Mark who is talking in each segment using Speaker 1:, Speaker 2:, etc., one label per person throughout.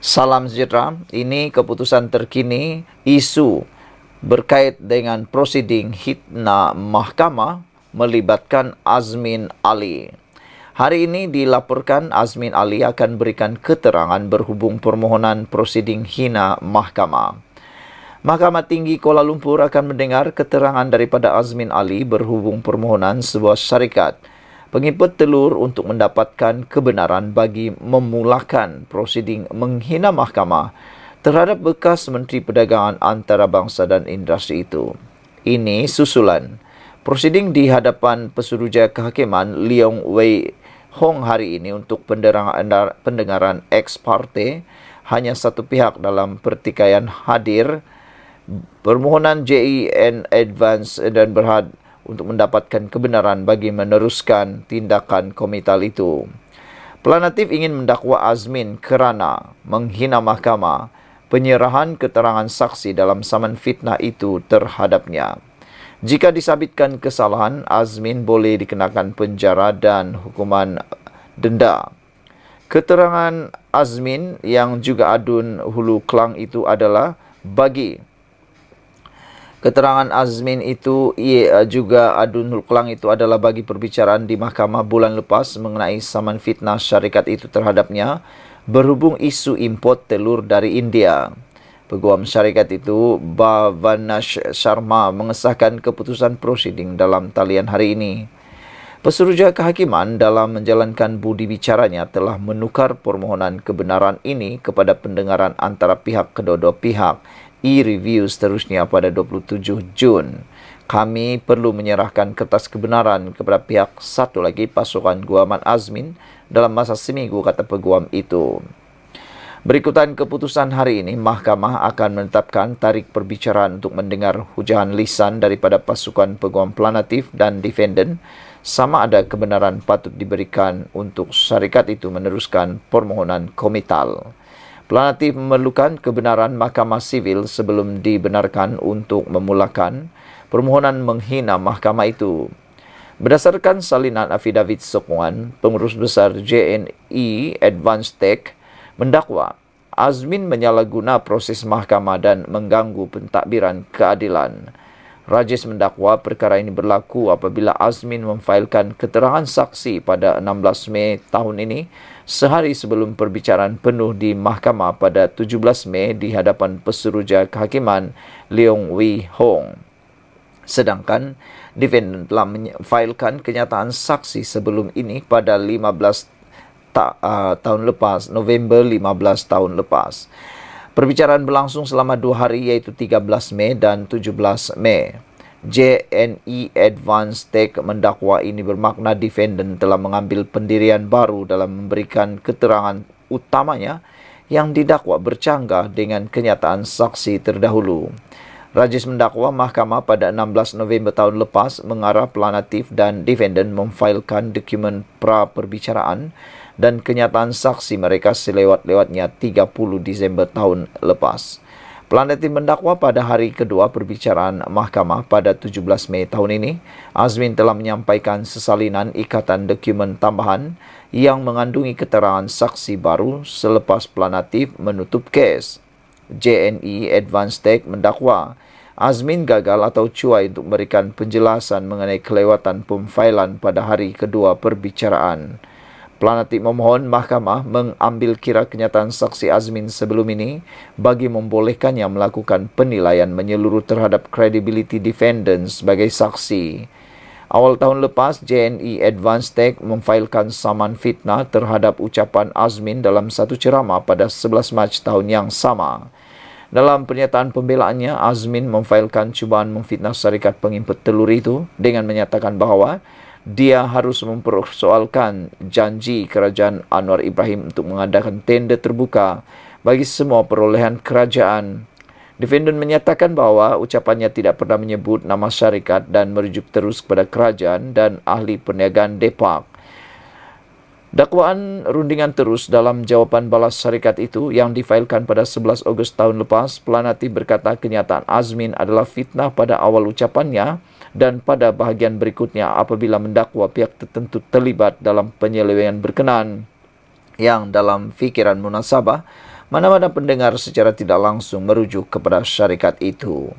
Speaker 1: Salam sejahtera, ini keputusan terkini isu berkait dengan prosiding hitna mahkamah melibatkan Azmin Ali. Hari ini dilaporkan Azmin Ali akan berikan keterangan berhubung permohonan prosiding hina mahkamah. Mahkamah Tinggi Kuala Lumpur akan mendengar keterangan daripada Azmin Ali berhubung permohonan sebuah syarikat penginput telur untuk mendapatkan kebenaran bagi memulakan prosiding menghina mahkamah terhadap bekas Menteri Perdagangan Antarabangsa dan Industri itu. Ini susulan prosiding di hadapan Pesuruhjaya Kehakiman Leong Wei Hong hari ini untuk pendengaran ex parte hanya satu pihak dalam pertikaian hadir permohonan JEN Advance dan berhad untuk mendapatkan kebenaran bagi meneruskan tindakan komital itu. Pelanatif ingin mendakwa Azmin kerana menghina mahkamah penyerahan keterangan saksi dalam saman fitnah itu terhadapnya. Jika disabitkan kesalahan, Azmin boleh dikenakan penjara dan hukuman denda. Keterangan Azmin yang juga adun Hulu Klang itu adalah bagi keterangan Azmin itu juga adun Hulu Klang itu adalah bagi perbicaraan di mahkamah bulan lepas mengenai saman fitnah syarikat itu terhadapnya berhubung isu import telur dari India. Peguam syarikat itu Bhavanash Sharma mengesahkan keputusan prosiding dalam talian hari ini. Pesuruhjaya Kehakiman dalam menjalankan budi bicaranya telah menukar permohonan kebenaran ini kepada pendengaran antara pihak kedua-dua pihak e-review seterusnya pada 27 Jun. Kami perlu menyerahkan kertas kebenaran kepada pihak satu lagi pasukan Guaman Azmin dalam masa seminggu, kata peguam itu. Berikutan keputusan hari ini, mahkamah akan menetapkan tarikh perbicaraan untuk mendengar hujahan lisan daripada pasukan peguam pelanatif dan defendant sama ada kebenaran patut diberikan untuk syarikat itu meneruskan permohonan komital. Pelanatif memerlukan kebenaran mahkamah sivil sebelum dibenarkan untuk memulakan permohonan menghina mahkamah itu. Berdasarkan salinan afidavit sokongan, pengurus besar JNE Advance Tech mendakwa Azmin menyalahguna proses mahkamah dan mengganggu pentadbiran keadilan. Rajis mendakwa perkara ini berlaku apabila Azmin memfailkan keterangan saksi pada 16 Mei tahun ini, sehari sebelum perbicaraan penuh di mahkamah pada 17 Mei di hadapan Pesuruhjaya Kehakiman Leong Wei Hong. Sedangkan defendant telah memfailkan kenyataan saksi sebelum ini pada 15 tahun lepas, November 15 tahun lepas. Perbicaraan berlangsung selama 2 hari iaitu 13 Mei dan 17 Mei. JNE Advance Tech mendakwa ini bermakna defendant telah mengambil pendirian baru dalam memberikan keterangan utamanya yang didakwa bercanggah dengan kenyataan saksi terdahulu. Rajis mendakwa mahkamah pada 16 November tahun lepas mengarah pelanatif dan defendant memfailkan dokumen pra-perbicaraan dan kenyataan saksi mereka selewat-lewatnya 30 Disember tahun lepas. Pelanatif mendakwa pada hari kedua perbicaraan mahkamah pada 17 Mei tahun ini, Azmin telah menyampaikan sesalinan ikatan dokumen tambahan yang mengandungi keterangan saksi baru selepas pelanatif menutup kes. JNE Advance Tech mendakwa Azmin gagal atau cuai untuk memberikan penjelasan mengenai kelewatan pemfailan pada hari kedua perbicaraan. Pelanatif memohon mahkamah mengambil kira kenyataan saksi Azmin sebelum ini bagi membolehkannya melakukan penilaian menyeluruh terhadap credibility defendant sebagai saksi. Awal tahun lepas, JNE Advance Tech memfailkan saman fitnah terhadap ucapan Azmin dalam satu ceramah pada 11 Mac tahun yang sama. Dalam pernyataan pembelaannya, Azmin memfailkan cubaan memfitnah syarikat penginput telur itu dengan menyatakan bahawa dia harus mempersoalkan janji kerajaan Anwar Ibrahim untuk mengadakan tender terbuka bagi semua perolehan kerajaan. Defendant menyatakan bahawa ucapannya tidak pernah menyebut nama syarikat dan merujuk terus kepada kerajaan dan ahli perniagaan Depak. Dakwaan rundingan terus dalam jawapan balas syarikat itu yang difailkan pada 11 Ogos tahun lepas. Pelanatif berkata kenyataan Azmin adalah fitnah pada awal ucapannya dan pada bahagian berikutnya apabila mendakwa pihak tertentu terlibat dalam penyelewengan berkenaan yang dalam fikiran munasabah Mana-mana pendengar secara tidak langsung merujuk kepada syarikat itu.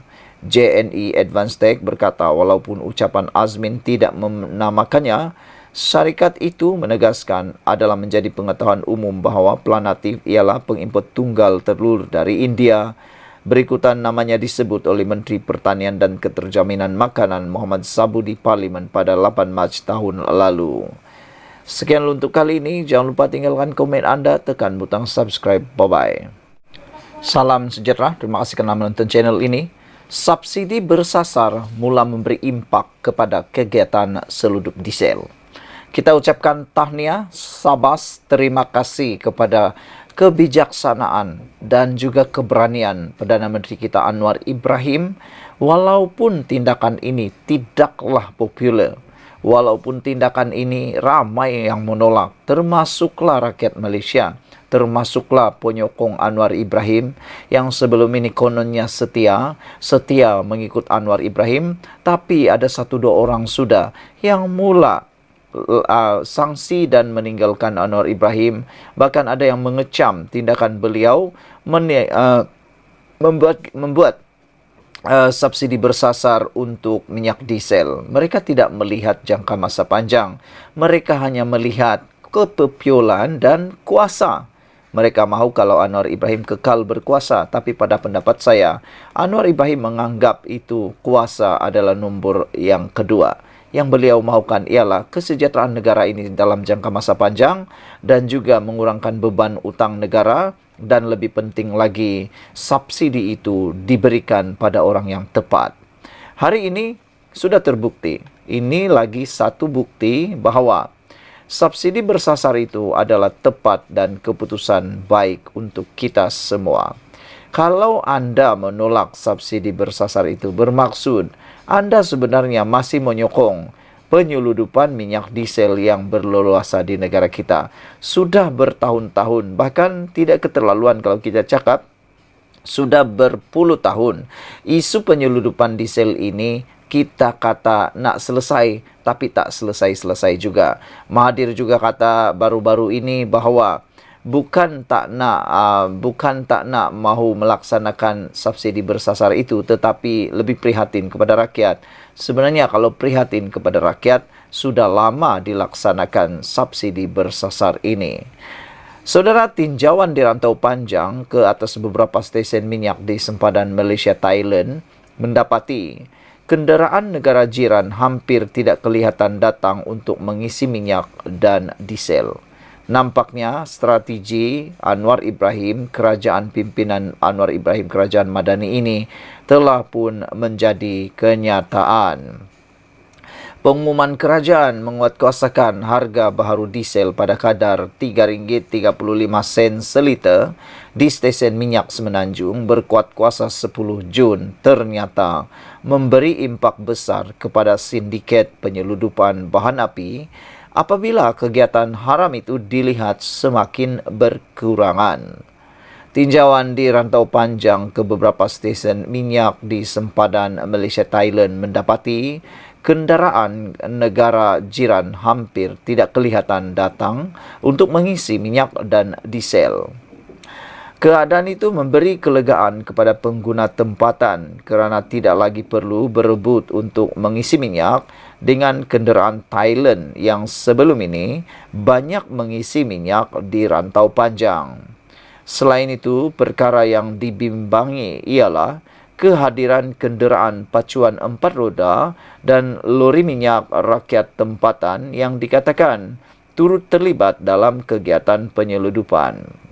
Speaker 1: JNE Advanced Tech berkata walaupun ucapan Azmin tidak menamakannya, syarikat itu menegaskan adalah menjadi pengetahuan umum bahawa Planatif ialah pengimport tunggal telur dari India. Berikutan namanya disebut oleh Menteri Pertanian dan Keterjaminan Makanan Muhammad Sabu di Parlimen pada 8 Mac tahun lalu. Sekian untuk kali ini. Jangan lupa tinggalkan komen anda, tekan butang subscribe. Bye-bye. Salam sejahtera. Terima kasih kerana menonton channel ini. Subsidi bersasar mula memberi impak kepada kegiatan seludup diesel. Kita ucapkan tahniah, sabas, terima kasih kepada kebijaksanaan dan juga keberanian Perdana Menteri kita Anwar Ibrahim, walaupun tindakan ini tidaklah popular, walaupun tindakan ini ramai yang menolak, termasuklah rakyat Malaysia, termasuklah penyokong Anwar Ibrahim yang sebelum ini kononnya setia mengikut Anwar Ibrahim, tapi ada 1-2 orang sudah yang mula sanksi dan meninggalkan Anwar Ibrahim. Bahkan ada yang mengecam tindakan beliau membuat subsidi bersasar untuk minyak diesel. Mereka tidak melihat jangka masa panjang. Mereka hanya melihat kepopularan dan kuasa. Mereka mahu kalau Anwar Ibrahim kekal berkuasa. Tapi pada pendapat saya, Anwar Ibrahim menganggap itu kuasa adalah nombor yang kedua. Yang beliau mahukan ialah kesejahteraan negara ini dalam jangka masa panjang dan juga mengurangkan beban utang negara, dan lebih penting lagi, subsidi itu diberikan pada orang yang tepat. Hari ini sudah terbukti. Ini lagi satu bukti bahawa subsidi bersasar itu adalah tepat dan keputusan baik untuk kita semua. Kalau anda menolak subsidi bersasar itu, bermaksud anda sebenarnya masih menyokong penyeludupan minyak diesel yang berleluasa di negara kita. Sudah bertahun-tahun, bahkan tidak keterlaluan kalau kita cakap, sudah berpuluh tahun. Isu penyeludupan diesel ini kita kata nak selesai, tapi tak selesai-selesai juga. Mahathir juga kata baru-baru ini bahawa bukan tak nak mahu melaksanakan subsidi bersasar itu, tetapi lebih prihatin kepada rakyat. Sebenarnya kalau prihatin kepada rakyat, sudah lama dilaksanakan subsidi bersasar ini. Saudara, tinjauan di rantau panjang ke atas beberapa stesen minyak di sempadan Malaysia Thailand mendapati kenderaan negara jiran hampir tidak kelihatan datang untuk mengisi minyak dan diesel. Nampaknya strategi Anwar Ibrahim, kerajaan pimpinan Anwar Ibrahim, kerajaan Madani ini telah pun menjadi kenyataan. Pengumuman kerajaan menguatkuasakan harga baharu diesel pada kadar RM3.35 seliter di stesen minyak Semenanjung berkuat kuasa 10 Jun ternyata memberi impak besar kepada sindiket penyeludupan bahan api apabila kegiatan haram itu dilihat semakin berkurangan. Tinjauan di rantau panjang ke beberapa stesen minyak di sempadan Malaysia Thailand mendapati kenderaan negara jiran hampir tidak kelihatan datang untuk mengisi minyak dan diesel. Keadaan itu memberi kelegaan kepada pengguna tempatan kerana tidak lagi perlu berebut untuk mengisi minyak dengan kenderaan Thailand yang sebelum ini banyak mengisi minyak di rantau panjang. Selain itu, perkara yang dibimbangi ialah kehadiran kenderaan pacuan 4 roda dan lori minyak rakyat tempatan yang dikatakan turut terlibat dalam kegiatan penyeludupan.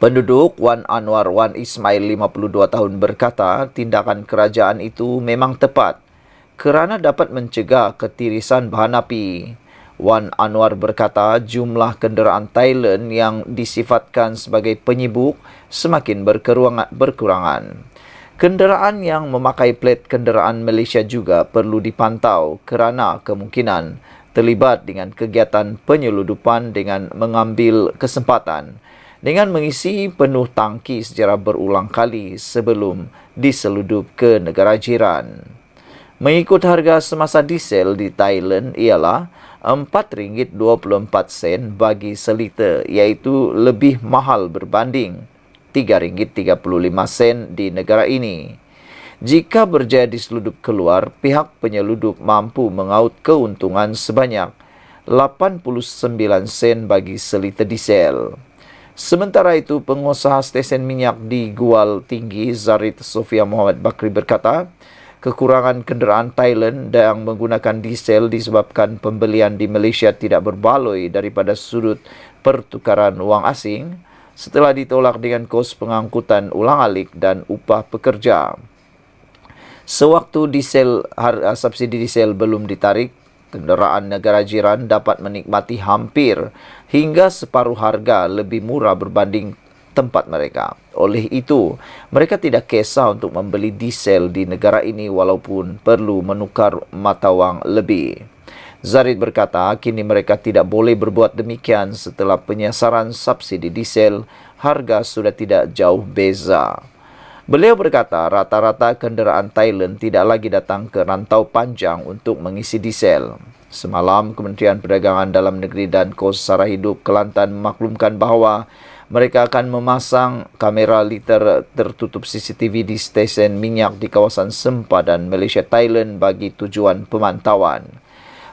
Speaker 1: Penduduk Wan Anwar Wan Ismail 52 tahun berkata tindakan kerajaan itu memang tepat kerana dapat mencegah ketirisan bahan api. Wan Anwar berkata jumlah kenderaan Thailand yang disifatkan sebagai penyibuk semakin berkurangan. Kenderaan yang memakai plat kenderaan Malaysia juga perlu dipantau kerana kemungkinan terlibat dengan kegiatan penyeludupan dengan mengambil kesempatan dengan mengisi penuh tangki secara berulang kali sebelum diseludup ke negara jiran. Mengikut harga semasa diesel di Thailand ialah RM4.24 bagi seliter, iaitu lebih mahal berbanding RM3.35 di negara ini. Jika berjaya diseludup keluar, pihak penyelundup mampu mengaut keuntungan sebanyak 89 sen bagi seliter diesel. Sementara itu, pengusaha stesen minyak di Gual Tinggi, Zarid Sofia Muhammad Bakri berkata, kekurangan kenderaan Thailand yang menggunakan diesel disebabkan pembelian di Malaysia tidak berbaloi daripada sudut pertukaran wang asing setelah ditolak dengan kos pengangkutan ulang-alik dan upah pekerja. Sewaktu subsidi diesel belum ditarik, kenderaan negara jiran dapat menikmati hampir hingga separuh harga lebih murah berbanding tempat mereka. Oleh itu, mereka tidak kisah untuk membeli diesel di negara ini walaupun perlu menukar mata wang lebih. Zarid berkata, kini mereka tidak boleh berbuat demikian setelah penyasaran subsidi diesel, harga sudah tidak jauh beza. Beliau berkata, rata-rata kenderaan Thailand tidak lagi datang ke rantau panjang untuk mengisi diesel. Semalam, Kementerian Perdagangan Dalam Negeri dan Kos Sara Hidup Kelantan memaklumkan bahawa mereka akan memasang kamera liter tertutup CCTV di stesen minyak di kawasan sempadan Malaysia Thailand bagi tujuan pemantauan.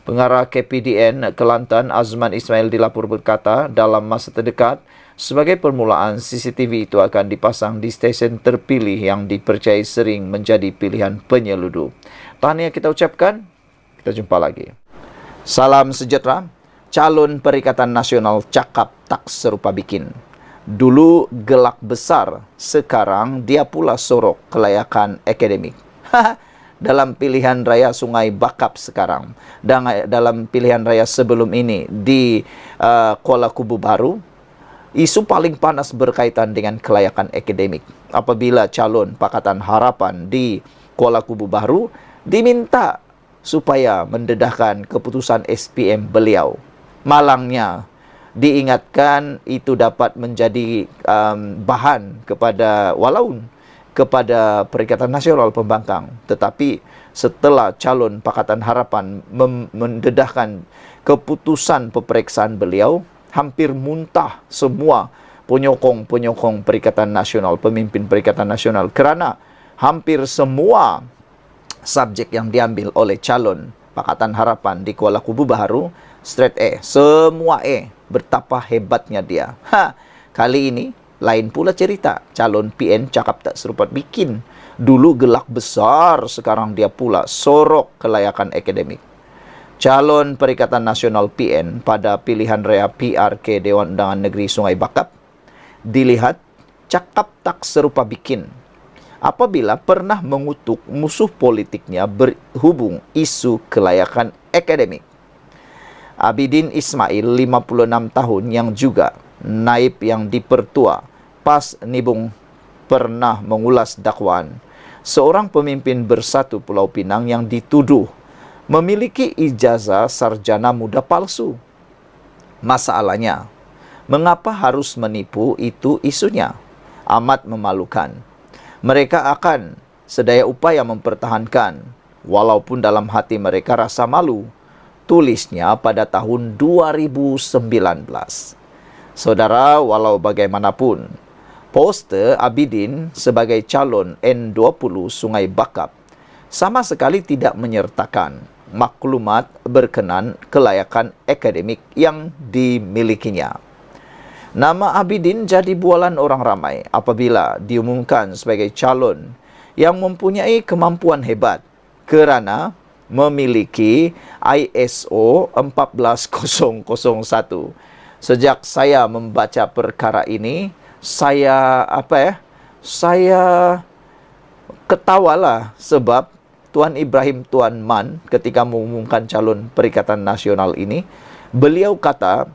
Speaker 1: Pengarah KPDN Kelantan Azman Ismail dilapor berkata, dalam masa terdekat, sebagai permulaan, CCTV itu akan dipasang di stesen terpilih yang dipercayai sering menjadi pilihan penyeludup. Tahniah kita ucapkan, kita jumpa lagi. Salam sejahtera. Calon Perikatan Nasional cakap tak serupa bikin. Dulu gelak besar, sekarang dia pula sorok kelayakan akademik. Dalam pilihan raya Sungai Bakap sekarang, dan dalam pilihan raya sebelum ini di Kuala Kubu Baru, isu paling panas berkaitan dengan kelayakan akademik. Apabila calon Pakatan Harapan di Kuala Kubu Baru diminta supaya mendedahkan keputusan SPM beliau, malangnya diingatkan itu dapat menjadi bahan kepada kepada Perikatan Nasional Pembangkang. Tetapi setelah calon Pakatan Harapan mendedahkan keputusan peperiksaan beliau, hampir muntah semua penyokong-penyokong Perikatan Nasional, pemimpin Perikatan Nasional, kerana hampir semua subjek yang diambil oleh calon Pakatan Harapan di Kuala Kubu Baru straight A, semua A. Betapa hebatnya dia. Kali ini lain pula cerita. Calon PN cakap tak serupa bikin. Dulu gelak besar, sekarang dia pula sorok kelayakan akademik. Calon Perikatan Nasional PN pada pilihan raya PRK Dewan Undangan Negeri Sungai Bakap dilihat cakap tak serupa bikin apabila pernah mengutuk musuh politiknya berhubung isu kelayakan akademik. Abidin Ismail, 56 tahun, yang juga naib yang dipertua PAS Nibung, pernah mengulas dakwaan seorang pemimpin Bersatu Pulau Pinang yang dituduh memiliki ijazah sarjana muda palsu. Masalahnya, mengapa harus menipu, itu isunya. Amat memalukan. Mereka akan sedaya upaya mempertahankan, walaupun dalam hati mereka rasa malu. Tulisnya pada tahun 2019. Saudara, walau bagaimanapun, poster Abidin sebagai calon N20 Sungai Bakap sama sekali tidak menyertakan maklumat berkenan kelayakan akademik yang dimilikinya. Nama Abidin jadi bualan orang ramai apabila diumumkan sebagai calon yang mempunyai kemampuan hebat kerana memiliki ISO 14001. Sejak saya membaca perkara ini, saya ketawalah sebab Tuan Ibrahim Tuan Man ketika mengumumkan calon Perikatan Nasional ini, beliau kata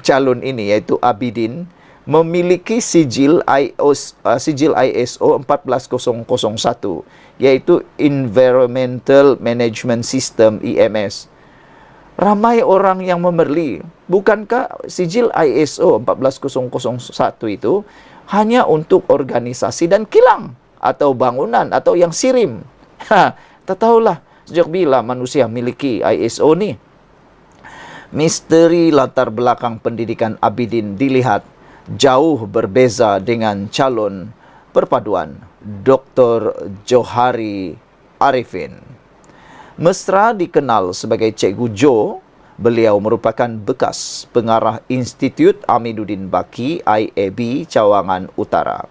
Speaker 1: calon ini iaitu Abidin memiliki sijil ISO 14001, yaitu Environmental Management System EMS. Ramai orang yang memerli. Bukankah sijil ISO 14001 itu hanya untuk organisasi dan kilang atau bangunan atau yang sirim? Tak tahulah Sejak bila manusia memiliki ISO ni? Misteri latar belakang pendidikan Abidin dilihat jauh berbeza dengan calon perpaduan Dr. Johari Arifin. Mesra dikenal sebagai Cikgu Jo, beliau merupakan bekas pengarah Institut Amiduddin Baki IAB Cawangan Utara.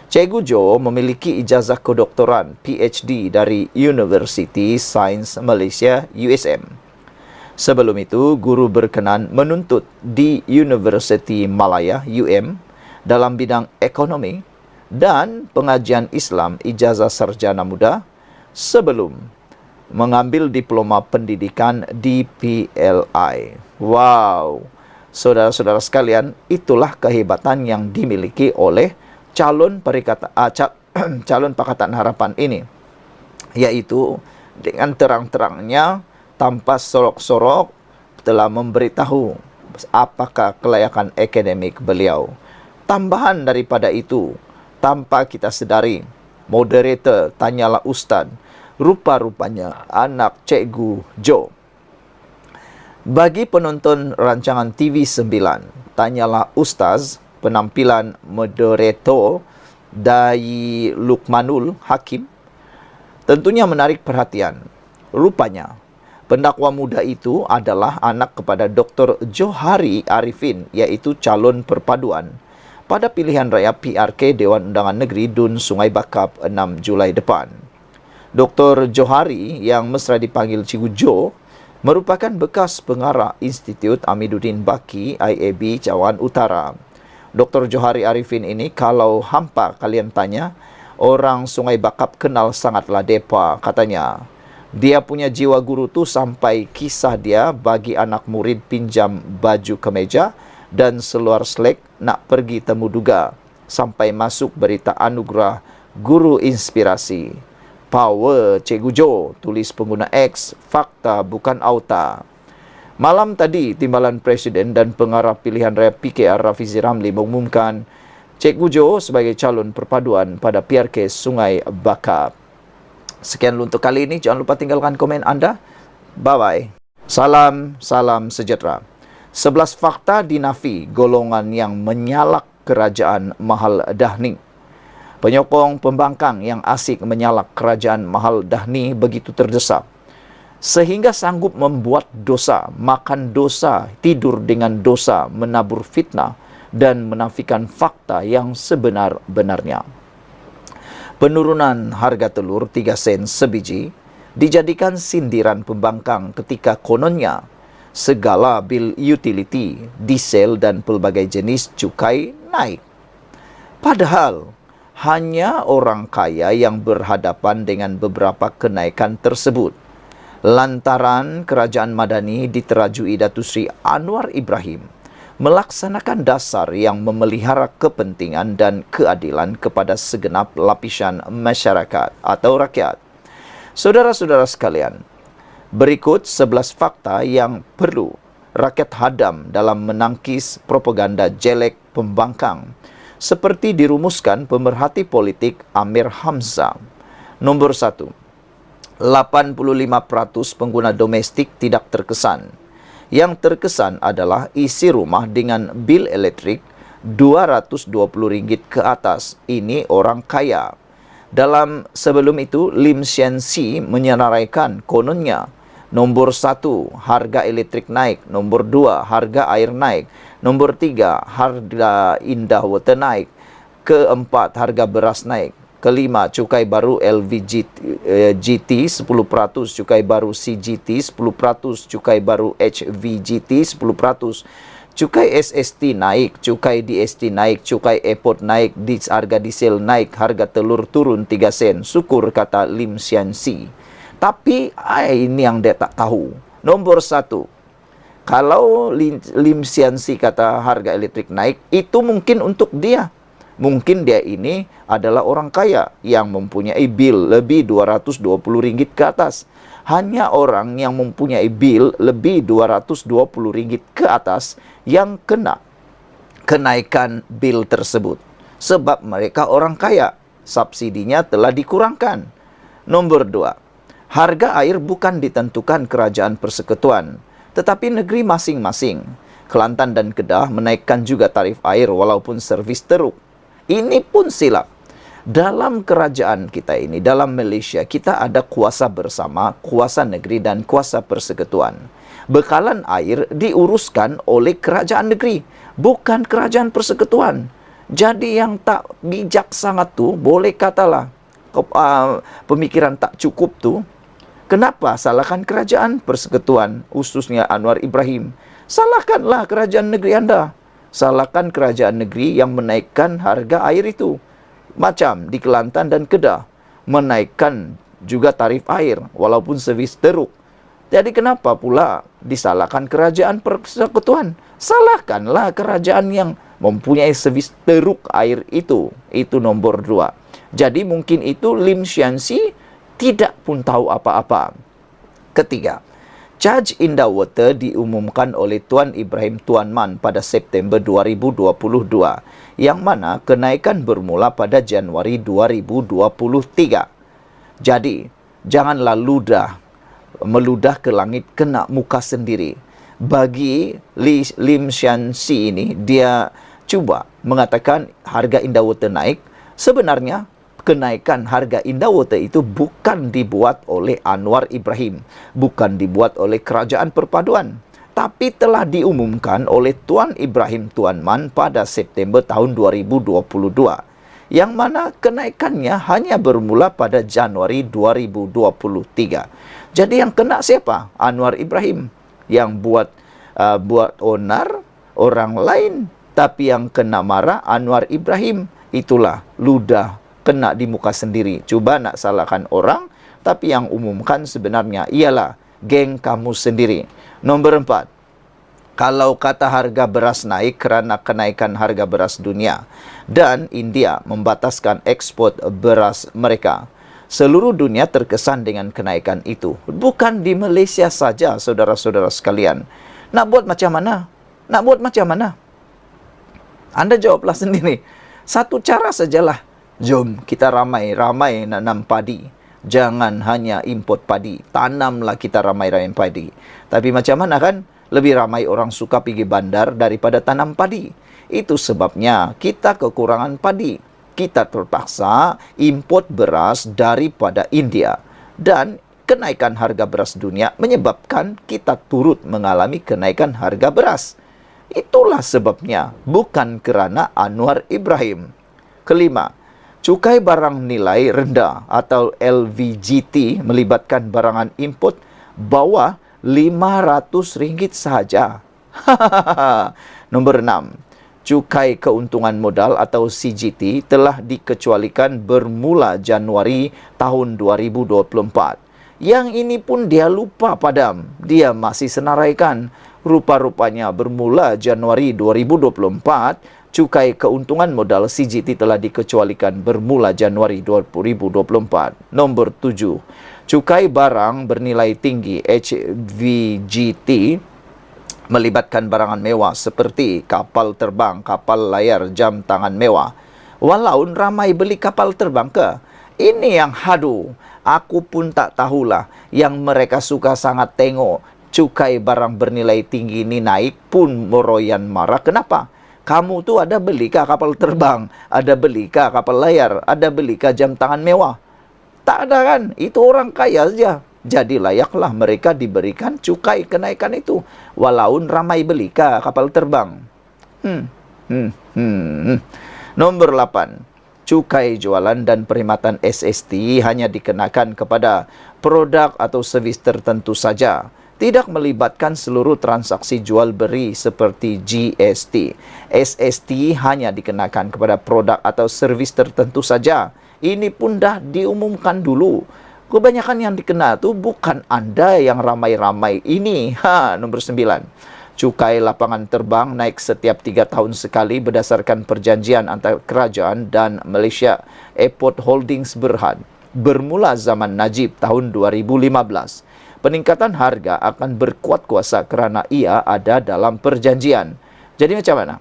Speaker 1: Cikgu Jo memiliki ijazah kedoktoran PhD dari University Science Malaysia USM. Sebelum itu, guru berkenan menuntut di University Malaya UM dalam bidang ekonomi dan pengajian Islam ijazah sarjana muda sebelum mengambil diploma pendidikan di PLI. Wow! Saudara-saudara sekalian, itulah kehebatan yang dimiliki oleh calon Pakatan Harapan ini, yaitu dengan terang-terangnya tanpa sorok-sorok telah memberitahu apakah kelayakan akademik beliau. Tambahan daripada itu, tanpa kita sedari, moderator Tanyalah Ustaz rupa-rupanya anak Cikgu Jo. Bagi penonton rancangan TV 9 Tanyalah Ustaz, penampilan moderator Dai Lukmanul Hakim tentunya menarik perhatian. Rupanya pendakwa muda itu adalah anak kepada Dr. Johari Arifin, iaitu calon perpaduan pada pilihan raya PRK Dewan Undangan Negeri Dun Sungai Bakap 6 Julai depan. Dr. Johari yang mesra dipanggil Cikgu Jo merupakan bekas pengarah Institut Amiduddin Baki IAB Cawangan Utara. Dr. Johari Arifin ini kalau hampa kalian tanya, orang Sungai Bakap kenal sangatlah depa katanya. Dia punya jiwa guru tu sampai kisah dia bagi anak murid pinjam baju kemeja dan seluar selek nak pergi temu duga sampai masuk berita anugerah guru inspirasi. Power Cikgu Jo, tulis pengguna X, fakta bukan auta. Malam tadi, Timbalan Presiden dan Pengarah Pilihan Raya PKR Rafizi Ramli mengumumkan Cikgu Jo sebagai calon perpaduan pada PRK Sungai Bakap. Sekian untuk kali ini. Jangan lupa tinggalkan komen anda. Bye-bye. Salam sejahtera. 11 fakta dinafi golongan yang menyalak kerajaan Mahal Dahni. Penyokong pembangkang yang asik menyalak kerajaan Mahal Dahni begitu terdesak sehingga sanggup membuat dosa, makan dosa, tidur dengan dosa, menabur fitnah dan menafikan fakta yang sebenar-benarnya. Penurunan harga telur 3 sen sebiji dijadikan sindiran pembangkang ketika kononnya segala bil utility, diesel dan pelbagai jenis cukai naik. Padahal hanya orang kaya yang berhadapan dengan beberapa kenaikan tersebut. Lantaran kerajaan Madani diterajui Datuk Seri Anwar Ibrahim melaksanakan dasar yang memelihara kepentingan dan keadilan kepada segenap lapisan masyarakat atau rakyat. Saudara-saudara sekalian, berikut 11 fakta yang perlu rakyat hadam dalam menangkis propaganda jelek pembangkang seperti dirumuskan pemerhati politik Amir Hamzah. Nombor 1. 85% pengguna domestik tidak terkesan. Yang terkesan adalah isi rumah dengan bil elektrik RM220 ke atas. Ini orang kaya. Sebelum itu, Lim Sian Si menyenaraikan kononnya. Nombor 1, harga elektrik naik. Nombor 2, harga air naik. Nombor 3, harga indah water naik. Keempat, harga beras naik. Kelima, cukai baru LVGT 10%, cukai baru CGT 10%, cukai baru HVGT 10%, cukai SST naik, cukai DST naik, cukai airport naik, harga diesel naik, harga telur turun 3 sen. Syukur, kata Lim Sian Si. Tapi ini yang dia tak tahu. Nombor 1, kalau Lim Sian Si kata harga elektrik naik, itu mungkin untuk dia. Mungkin dia ini adalah orang kaya yang mempunyai bil lebih RM220 ke atas. Hanya orang yang mempunyai bil lebih RM220 ke atas yang kena kenaikan bil tersebut. Sebab mereka orang kaya, subsidinya telah dikurangkan. Nombor 2, Harga air bukan ditentukan kerajaan persekutuan, tetapi negeri masing-masing. Kelantan dan Kedah menaikkan juga tarif air walaupun servis teruk. Ini pun silap. Dalam kerajaan kita ini, dalam Malaysia, kita ada kuasa bersama, kuasa negeri dan kuasa persekutuan. Bekalan air diuruskan oleh kerajaan negeri, bukan kerajaan persekutuan. Jadi yang tak bijak sangat tu, boleh katalah pemikiran tak cukup tu, kenapa salahkan kerajaan persekutuan, khususnya Anwar Ibrahim? Salahkanlah kerajaan negeri anda. Salahkan kerajaan negeri yang menaikkan harga air itu. Macam di Kelantan dan Kedah, menaikkan juga tarif air walaupun servis teruk. Jadi kenapa pula disalahkan kerajaan persekutuan? Salahkanlah kerajaan yang mempunyai servis teruk air itu. Itu nombor 2. Jadi mungkin itu Lim Sian Si tidak pun tahu apa-apa. Ketiga, Charge Indah Water diumumkan oleh Tuan Ibrahim Tuan Man pada September 2022, yang mana kenaikan bermula pada Januari 2023. Jadi, janganlah meludah ke langit kena muka sendiri. Bagi Lim Sian Si ini, dia cuba mengatakan harga Indah Water naik. Sebenarnya, kenaikan harga Indah Water itu bukan dibuat oleh Anwar Ibrahim, bukan dibuat oleh kerajaan perpaduan, tapi telah diumumkan oleh Tuan Ibrahim Tuan Man pada September tahun 2022, yang mana kenaikannya hanya bermula pada Januari 2023. Jadi yang kena siapa? Anwar Ibrahim. Yang buat onar orang lain, tapi yang kena marah Anwar Ibrahim. Itulah ludah kena di muka sendiri. Cuba nak salahkan orang, tapi yang umumkan sebenarnya ialah geng kamu sendiri. Nombor 4. Kalau kata harga beras naik kerana kenaikan harga beras dunia dan India membataskan ekspor beras mereka, seluruh dunia terkesan dengan kenaikan itu. Bukan di Malaysia saja, saudara-saudara sekalian. Nak buat macam mana? Nak buat macam mana? Anda jawablah sendiri. Satu cara sajalah. Jom kita ramai-ramai nanam padi. Jangan hanya import padi. Tanamlah kita ramai-ramai padi. Tapi macam mana kan? Lebih ramai orang suka pergi bandar daripada tanam padi. Itu sebabnya kita kekurangan padi. Kita terpaksa import beras daripada India. Dan kenaikan harga beras dunia menyebabkan kita turut mengalami kenaikan harga beras. Itulah sebabnya, bukan kerana Anwar Ibrahim. Kelima, cukai barang nilai rendah atau LVGT melibatkan barangan import bawah RM500 sahaja. Nombor 6. Cukai keuntungan modal atau CGT telah dikecualikan bermula Januari tahun 2024. Yang ini pun dia lupa padam. Dia masih senaraikan. Rupa-rupanya bermula Januari 2024, cukai keuntungan modal CGT telah dikecualikan bermula Januari 2024. Nombor 7. Cukai barang bernilai tinggi HVGT melibatkan barangan mewah seperti kapal terbang, kapal layar, jam tangan mewah. Walau ramai beli kapal terbang ke? Ini yang hadu. Aku pun tak tahulah. Yang mereka suka sangat tengok cukai barang bernilai tinggi ini naik pun meroyan marah. Kenapa? Kamu tu ada belikah kapal terbang? Ada belikah kapal layar? Ada belikah jam tangan mewah? Tak ada kan? Itu orang kaya saja. Jadi layaklah mereka diberikan cukai kenaikan itu. Walau ramai belikah kapal terbang. Nombor 8. Cukai jualan dan perkhidmatan SST hanya dikenakan kepada produk atau servis tertentu saja. Tidak melibatkan seluruh transaksi jual beli seperti GST. SST hanya dikenakan kepada produk atau servis tertentu saja. Ini pun dah diumumkan dulu. Kebanyakan yang dikena tu bukan anda yang ramai-ramai ini. Nombor 9. Cukai lapangan terbang naik setiap 3 tahun sekali berdasarkan perjanjian antara kerajaan dan Malaysia Airport Holdings Berhad. Bermula zaman Najib tahun 2015. Peningkatan harga akan berkuat kuasa kerana ia ada dalam perjanjian. Jadi macam mana?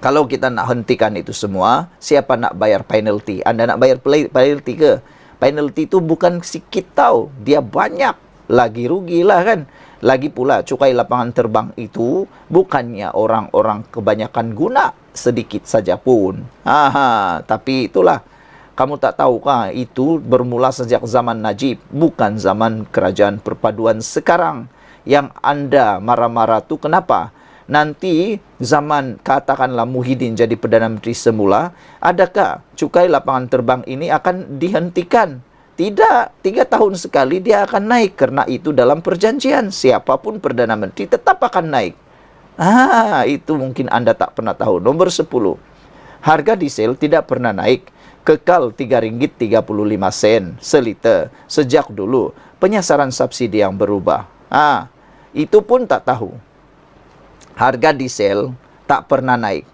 Speaker 1: Kalau kita nak hentikan itu semua, siapa nak bayar penalty? Anda nak bayar penalty ke? Penalti itu bukan sikit tahu, dia banyak. Lagi rugilah kan. Lagi pula cukai lapangan terbang itu bukannya orang-orang kebanyakan guna, sedikit saja pun. Tapi itulah, kamu tak tahukah itu bermula sejak zaman Najib, bukan zaman kerajaan perpaduan sekarang. Yang Anda marah-marah tu kenapa? Nanti zaman katakanlah Muhyiddin jadi Perdana Menteri semula, adakah cukai lapangan terbang ini akan dihentikan? Tidak, 3 tahun sekali dia akan naik, karena itu dalam perjanjian. Siapapun Perdana Menteri tetap akan naik. Itu mungkin Anda tak pernah tahu. Nomor 10, harga diesel tidak pernah naik, kekal Rp3.35 seliter sejak dulu. Penyasaran subsidi yang berubah. Itu pun tak tahu. Harga diesel tak pernah naik.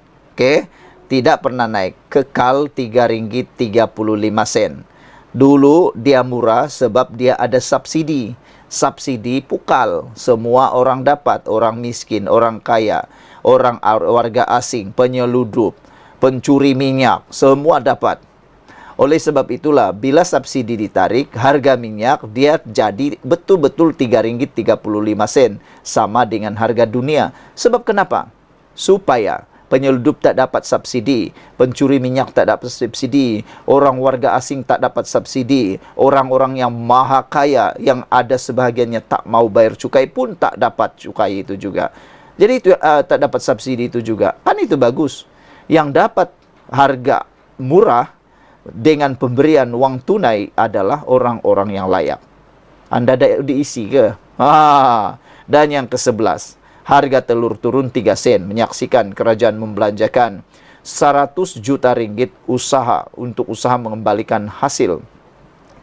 Speaker 1: Tidak pernah naik. Kekal Rp3.35. Dulu dia murah sebab dia ada subsidi. Subsidi pukal. Semua orang dapat. Orang miskin, orang kaya, orang warga asing, penyeludup, pencuri minyak, semua dapat. Oleh sebab itulah, bila subsidi ditarik, harga minyak dia jadi betul-betul Rp3.35, sama dengan harga dunia. Sebab kenapa? Supaya penyeludup tak dapat subsidi, pencuri minyak tak dapat subsidi, orang warga asing tak dapat subsidi, orang-orang yang maha kaya, yang ada sebahagiannya tak mau bayar cukai pun tak dapat cukai itu juga. Jadi itu tak dapat subsidi itu juga. Kan itu bagus. Yang dapat harga murah dengan pemberian wang tunai adalah orang-orang yang layak. Anda ada diisi ke? Dan yang ke-11, harga telur turun 3 sen. Menyaksikan kerajaan membelanjakan 100 juta ringgit untuk usaha mengembalikan hasil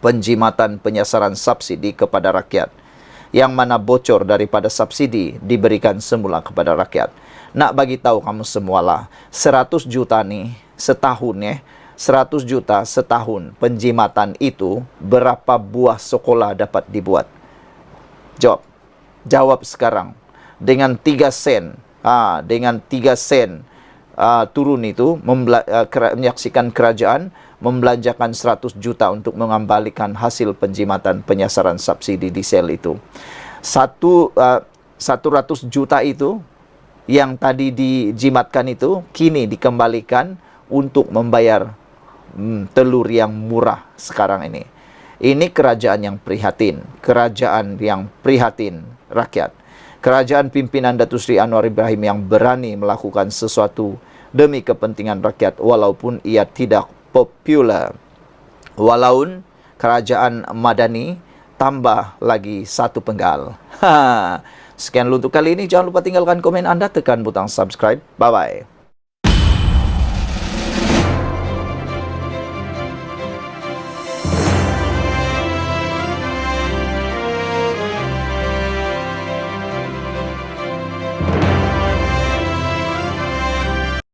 Speaker 1: penjimatan penyasaran subsidi kepada rakyat. Yang mana bocor daripada subsidi diberikan semula kepada rakyat. Nak bagi tahu kamu semualah, 100 juta nih setahun 100 juta setahun penjimatan itu, berapa buah sekolah dapat dibuat? Jawab sekarang. Dengan 3 sen, dengan 3 sen turun itu, menyaksikan kerajaan membelanjakan 100 juta untuk mengembalikan hasil penjimatan penyasaran subsidi diesel itu. 100 juta itu yang tadi dijimatkan itu kini dikembalikan untuk membayar telur yang murah sekarang ini. Ini kerajaan yang prihatin, kerajaan yang prihatin rakyat. Kerajaan pimpinan Datuk Seri Anwar Ibrahim yang berani melakukan sesuatu demi kepentingan rakyat walaupun ia tidak popular. Walaupun kerajaan madani tambah lagi satu penggal. Sekian untuk kali ini. Jangan lupa tinggalkan komen Anda, tekan butang subscribe. Bye-bye.